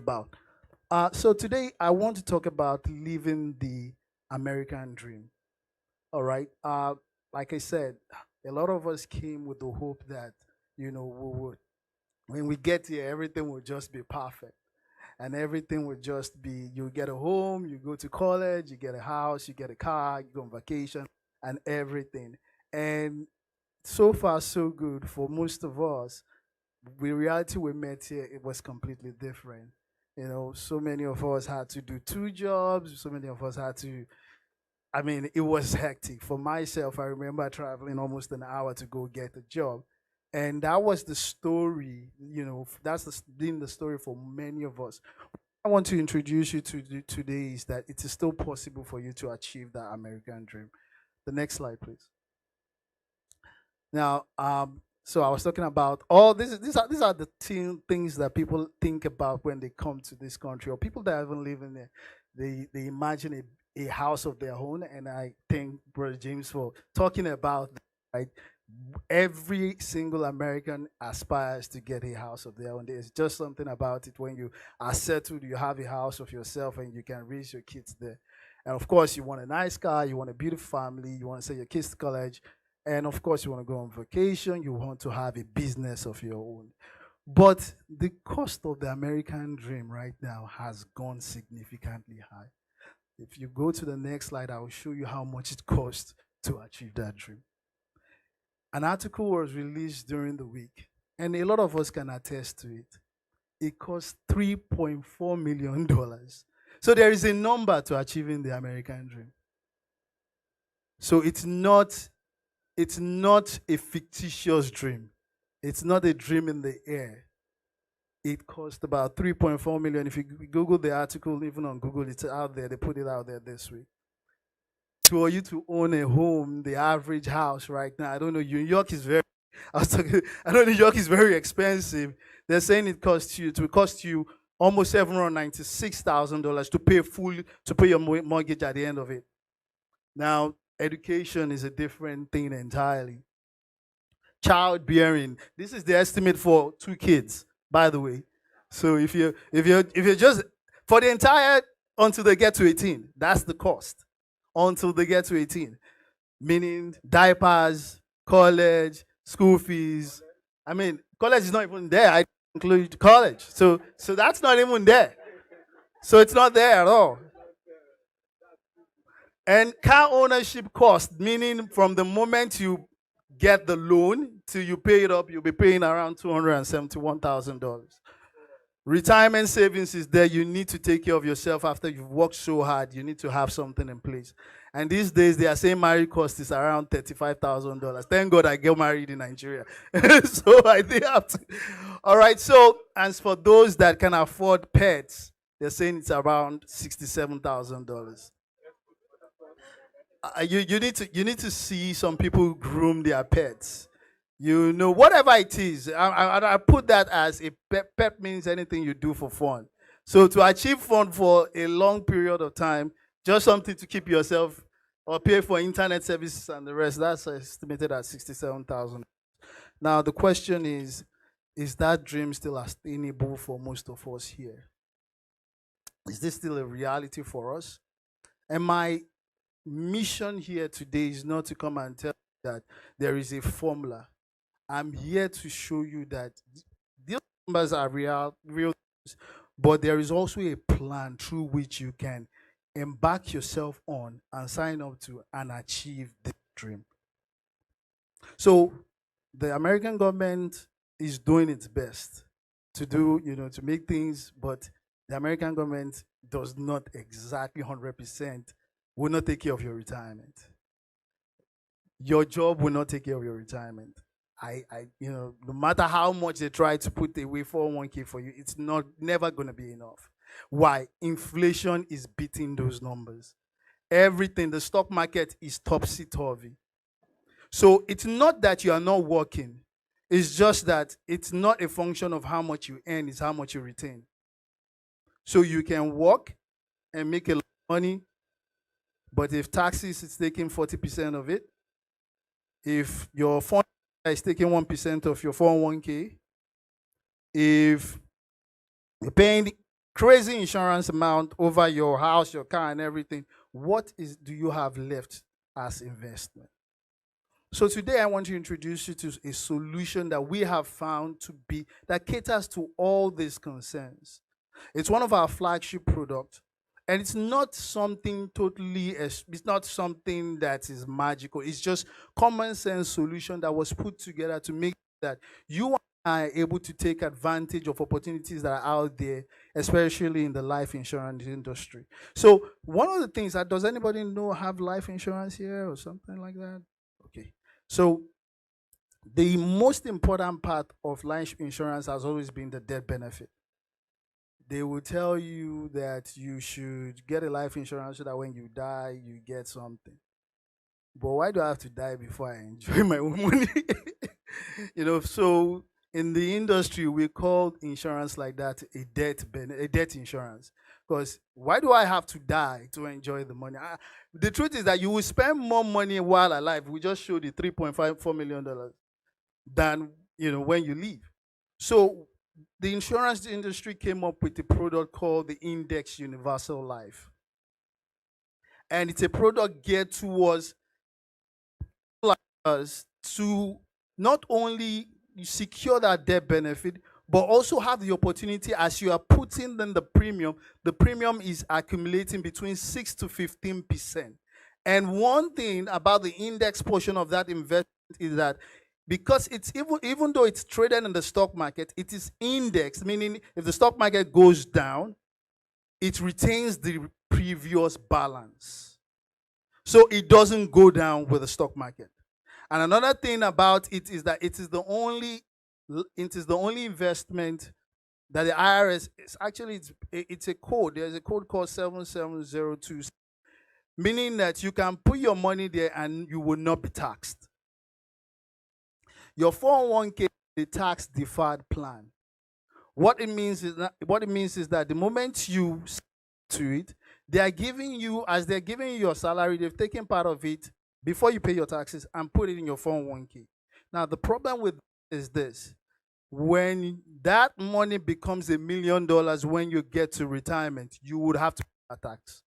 about. So today I want to talk about living the American dream. All right. Like I said, a lot of us came with the hope that we would, when we get here, everything will just be perfect, and everything will just be. You get a home, you go to college, you get a house, you get a car, you go on vacation, and everything. And so far, so good for most of us. The reality we met here, it was completely different. So many of us had to do two jobs. So many of us had to. I mean, it was hectic. For myself, I remember traveling almost an hour to go get a job. And that was the story, that's been the story for many of us. I want to introduce you to today is that it is still possible for you to achieve that American dream. The next slide, please. Now, so I was talking about all this. These are the things that people think about when they come to this country, or people that haven't lived in there. They imagine a house of their own, and I thank Brother James for talking about that, right. Every single American aspires to get a house of their own. There's just something about it when you are settled, you have a house of yourself, and you can raise your kids there. And of course, you want a nice car, you want a beautiful family, you want to send your kids to college, and of course, you want to go on vacation, you want to have a business of your own. But the cost of the American dream right now has gone significantly high. If you go to the next slide, I will show you how much it costs to achieve that dream. An article was released during the week, and a lot of us can attest to it. It costs $3.4 million. So there is a number to achieving the American dream. So it's not a fictitious dream. It's not a dream in the air. It cost about 3.4 million. If you Google the article, even on Google, it's out there. They put it out there this week. For you to own a home, the average house right now, I don't know, New York is very, I know New York is very expensive. They're saying it will cost you almost $796,000 to pay your mortgage at the end of it. Now, education is a different thing entirely. Childbearing, this is the estimate for two kids, by the way. So if you're just for the entire until they get to 18, that's the cost. Until they get to 18, meaning diapers, college, school fees. I mean, college is not even there. I include college, so that's not even there. So it's not there at all. And car ownership cost, meaning from the moment you get the loan till you pay it up, you'll be paying around $271,000. Retirement savings is there. You need to take care of yourself after you've worked so hard. You need to have something in place. And these days, they are saying marriage cost is around $35,000. Thank God I get married in Nigeria. So I didn't have to. All right. So, as for those that can afford pets, they're saying it's around $67,000. You need to see some people groom their pets. Whatever it is. I put that as a pet. Pet means anything you do for fun. So to achieve fun for a long period of time, just something to keep yourself or pay for internet services and the rest, that's estimated at 67,000. Now the question is that dream still attainable for most of us here? Is this still a reality for us? And my mission here today is not to come and tell you that there is a formula. I'm here to show you that these numbers are real, but there is also a plan through which you can embark yourself on and sign up to and achieve the dream. So the American government is doing its best to make things, but the American government does not exactly 100% will not take care of your retirement. Your job will not take care of your retirement. No matter how much they try to put away 401k for you, it's not never going to be enough. Why? Inflation is beating those numbers. Everything, the stock market is topsy turvy. So it's not that you are not working. It's just that it's not a function of how much you earn, it's how much you retain. So you can work and make a lot of money, but if taxes is taking 40% of it, if your fund is taking 1% of your 401k, if you're paying crazy insurance amount over your house, your car, and everything. What do you have left as investment? So today I want to introduce you to a solution that we have found to be that caters to all these concerns. It's one of our flagship products, and it's not something it's not something that is magical. It's just common sense solution that was put together to make that you are able to take advantage of opportunities that are out there, especially in the life insurance industry. So one of the things that, does anybody know have life insurance here or something like that? Okay. So the most important part of life insurance has always been the death benefit. They will tell you that you should get a life insurance so that when you die, you get something. But why do I have to die before I enjoy my own money? So in the industry, we call insurance like that a death insurance. Because why do I have to die to enjoy the money? The truth is that you will spend more money while alive. We just showed you $3.54 million than when you leave. So the insurance industry came up with a product called the Index Universal Life. And it's a product geared towards us to not only secure that death benefit, but also have the opportunity as you are putting in the premium is accumulating between 6 to 15%. And one thing about the index portion of that investment is that because it's even though it's traded in the stock market, it is indexed, meaning if the stock market goes down, it retains the previous balance. So it doesn't go down with the stock market. And another thing about it is that it is the only investment that the IRS is actually it's a code. There's a code called 7702, meaning that you can put your money there and you will not be taxed. Your 401k is a tax deferred plan. What it means is that the moment you to it, they are giving you, as they're giving you your salary, they've taken part of it before you pay your taxes and put it in your 401k. Now the problem with is this: when that money becomes $1 million when you get to retirement, you would have to pay a tax.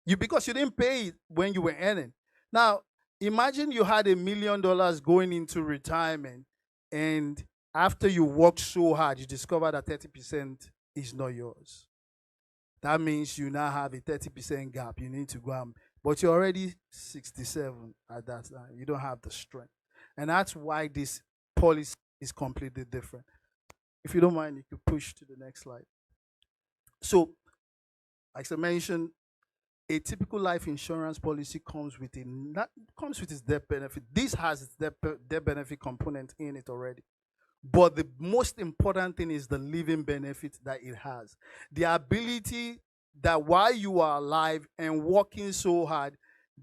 Because you didn't pay it when you were earning. Now imagine you had $1 million going into retirement, and after you worked so hard, you discover that 30% is not yours. That means you now have a 30% gap. You need to go and, but you're already 67 at that time. You don't have the strength. And that's why this policy is completely different. If you don't mind, you could push to the next slide. So, like I mentioned, a typical life insurance policy comes with its death benefit. This has its death benefit component in it already. But the most important thing is the living benefit that it has. The ability that while you are alive and working so hard,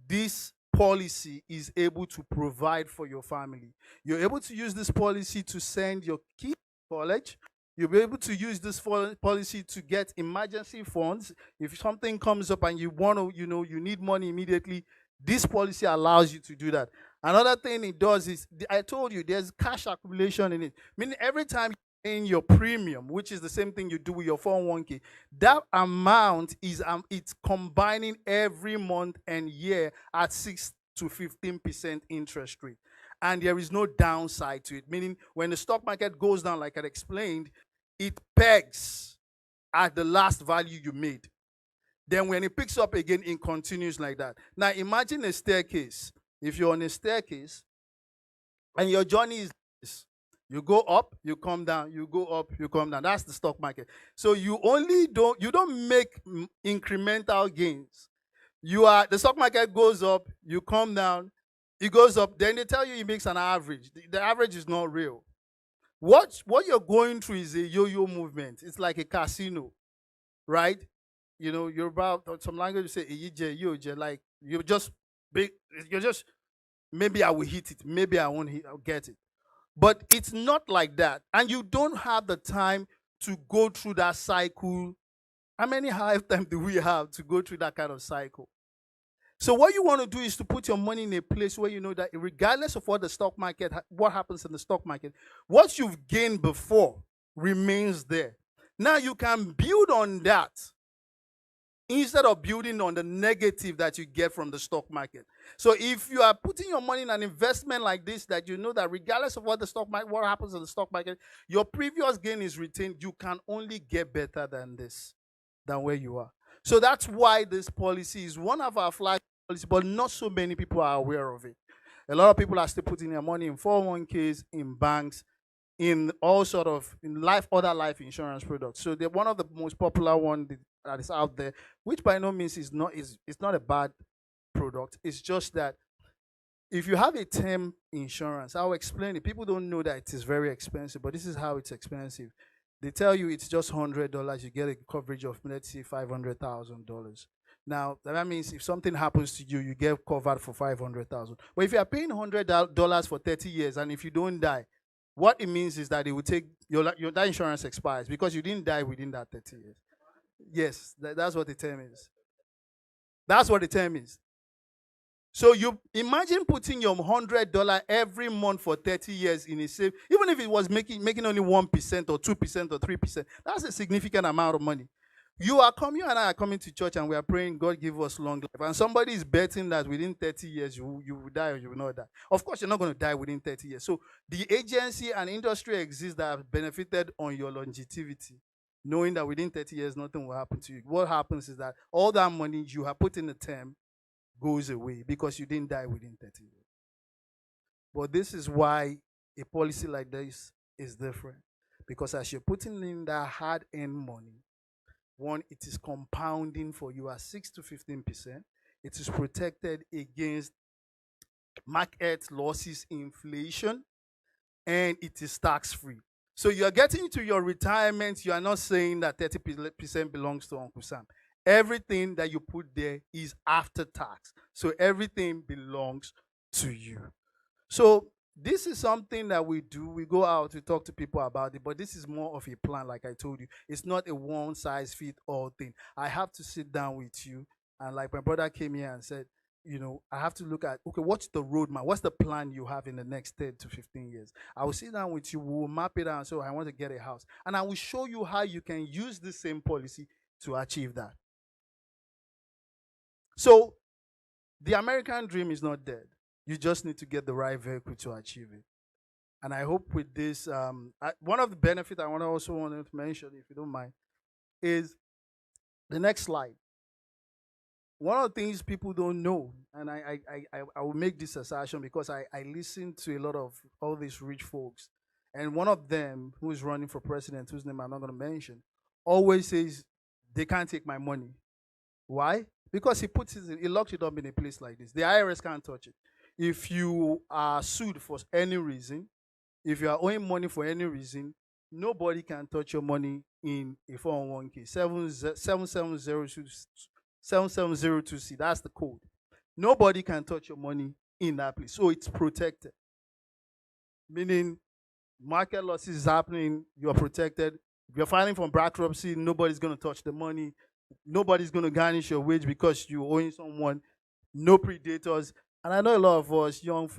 this policy is able to provide for your family. You're able to use this policy to send your kids to college. You'll be able to use this policy to get emergency funds. If something comes up and you want to, you need money immediately, this policy allows you to do that. Another thing it does is, I told you, there's cash accumulation in it. Meaning every time you pay in your premium, which is the same thing you do with your 401k, that amount is it's combining every month and year at 6 to 15% interest rate. And there is no downside to it. Meaning when the stock market goes down, like I explained, it pegs at the last value you made. Then when it picks up again, it continues like that. Now imagine a staircase. If you're on a staircase and your journey is this, you go up, you come down, you go up, you come down. That's the stock market. So you don't make incremental gains. The stock market goes up, you come down, it goes up, then they tell you it makes an average. The average is not real. What you're going through is a yo-yo movement. It's like a casino, right? You're about some language you say EJ, like you're just maybe I will hit it, maybe I won't I'll get it. But it's not like that. And you don't have the time to go through that cycle. How many lifetimes do we have to go through that kind of cycle? So what you want to do is to put your money in a place where you know that regardless of what happens in the stock market, what you've gained before remains there. Now you can build on that instead of building on the negative that you get from the stock market. So if you are putting your money in an investment like this, that you know that regardless of what the stock market, what happens in the stock market, your previous gain is retained, you can only get better than this, than where you are. So that's why this policy is one of our flag policies, but not so many people are aware of it. A lot of people are still putting their money in 401ks, in banks, in all sort of in life other life insurance products. So they're one of the most popular one that is out there, which by no means is not is it's not a bad product. It's just that if you have a term insurance, I'll explain it. People don't know that it is very expensive, but this is how it's expensive. They tell you it's just $100. You get a coverage of, let's say, $500,000. Now that means if something happens to you, you get covered for 500,000. But if you are paying $100 for 30 years, and if you don't die, what it means is that it will take your that insurance expires because you didn't die within that 30 years. Yes, that's what the term is. That's what the term is. So you imagine putting your $100 every month for 30 years in a safe, even if it was making only 1% or 2% or 3%, that's a significant amount of money. You and I are coming to church and we are praying, God give us long life. And somebody is betting that within 30 years you will die or you will not die. Of course, you're not going to die within 30 years. So the agency and industry exists that have benefited on your longevity, knowing that within 30 years nothing will happen to you. What happens is that all that money you have put in the term goes away because you didn't die within 30 years. But this is why a policy like this is different. Because as you're putting in that hard-earned money, one, it is compounding for you at 6 to 15%. It is protected against market losses, inflation, and it is tax-free. So you're getting to your retirement, you are not saying that 30% belongs to Uncle Sam. Everything that you put there is after tax. So everything belongs to you. So this is something that we do. We go out, we talk to people about it, but this is more of a plan, like I told you. It's not a one size fit all thing. I have to sit down with you, and like my brother came here and said, I have to look at, okay, what's the roadmap? What's the plan you have in the next 10 to 15 years? I will sit down with you, we will map it out and say, I want to get a house. And I will show you how you can use the same policy to achieve that. So the American dream is not dead. You just need to get the right vehicle to achieve it. And I hope with this, one of the benefits I want to mention, if you don't mind, is the next slide. One of the things people don't know, and I will make this assertion because I listen to a lot of all these rich folks, and one of them who is running for president, whose name I'm not going to mention, always says they can't take my money. Why? Because he locks it up in a place like this. The IRS can't touch it. If you are sued for any reason, if you are owing money for any reason, nobody can touch your money in a 401k. 7702C, that's the code. Nobody can touch your money in that place. So it's protected. Meaning market losses is happening, you're protected. If you're filing for bankruptcy, nobody's going to touch the money. Nobody's going to garnish your wage because you're owing someone. No predators. And I know a lot of us young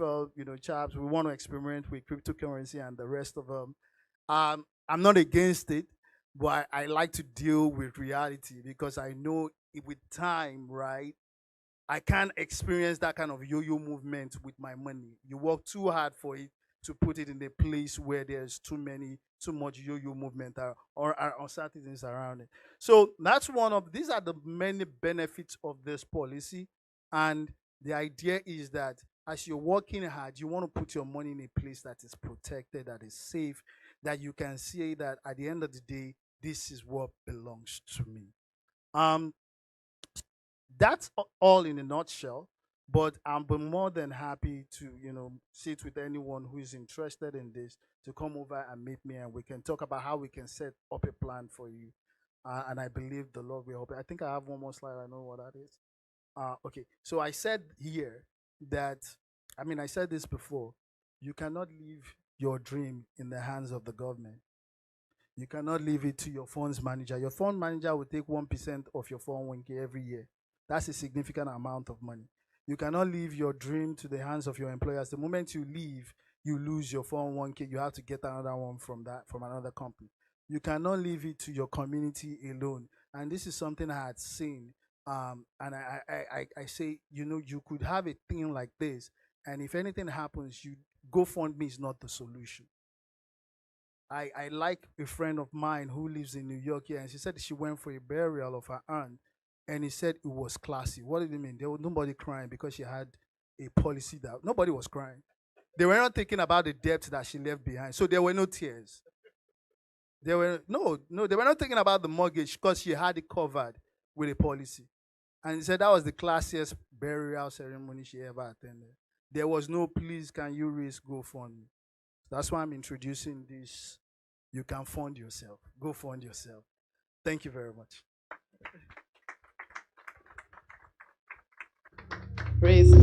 chaps, we want to experiment with cryptocurrency and the rest of them. I'm not against it, but I like to deal with reality because I know with time, right, I can't experience that kind of yo-yo movement with my money. You work too hard for it to put it in a place where there's too much yo-yo movement or uncertainties around it. So these are the many benefits of this policy. And the idea is that as you're working hard, you want to put your money in a place that is protected, that is safe, that you can see that at the end of the day, this is what belongs to me. That's all in a nutshell. But I'm more than happy to, sit with anyone who is interested in this to come over and meet me, and we can talk about how we can set up a plan for you. And I believe the Lord will help. I think I have one more slide. I know what that is. Okay. So I said here that, I said this before. You cannot leave your dream in the hands of the government. You cannot leave it to your funds manager. Your fund manager will take 1% of your 401k every year. That's a significant amount of money. You cannot leave your dream to the hands of your employers. The moment you leave, you lose your 401k. You have to get another one from another company. You cannot leave it to your community alone. And this is something I had seen. And I say, you could have a thing like this, and if anything happens, you GoFundMe is not the solution. I like a friend of mine who lives in New York here, and she said she went for a burial of her aunt, and he said it was classy. What did he mean? There was nobody crying because she had a policy that nobody was crying. They were not thinking about the debt that she left behind, so there were no tears. They were no, they were not thinking about the mortgage because she had it covered with a policy. And he said that was the classiest burial ceremony she ever attended. There was no please can you raise GoFundMe. That's why I'm introducing this. You can fund yourself. Go fund yourself. Thank you very much. Praise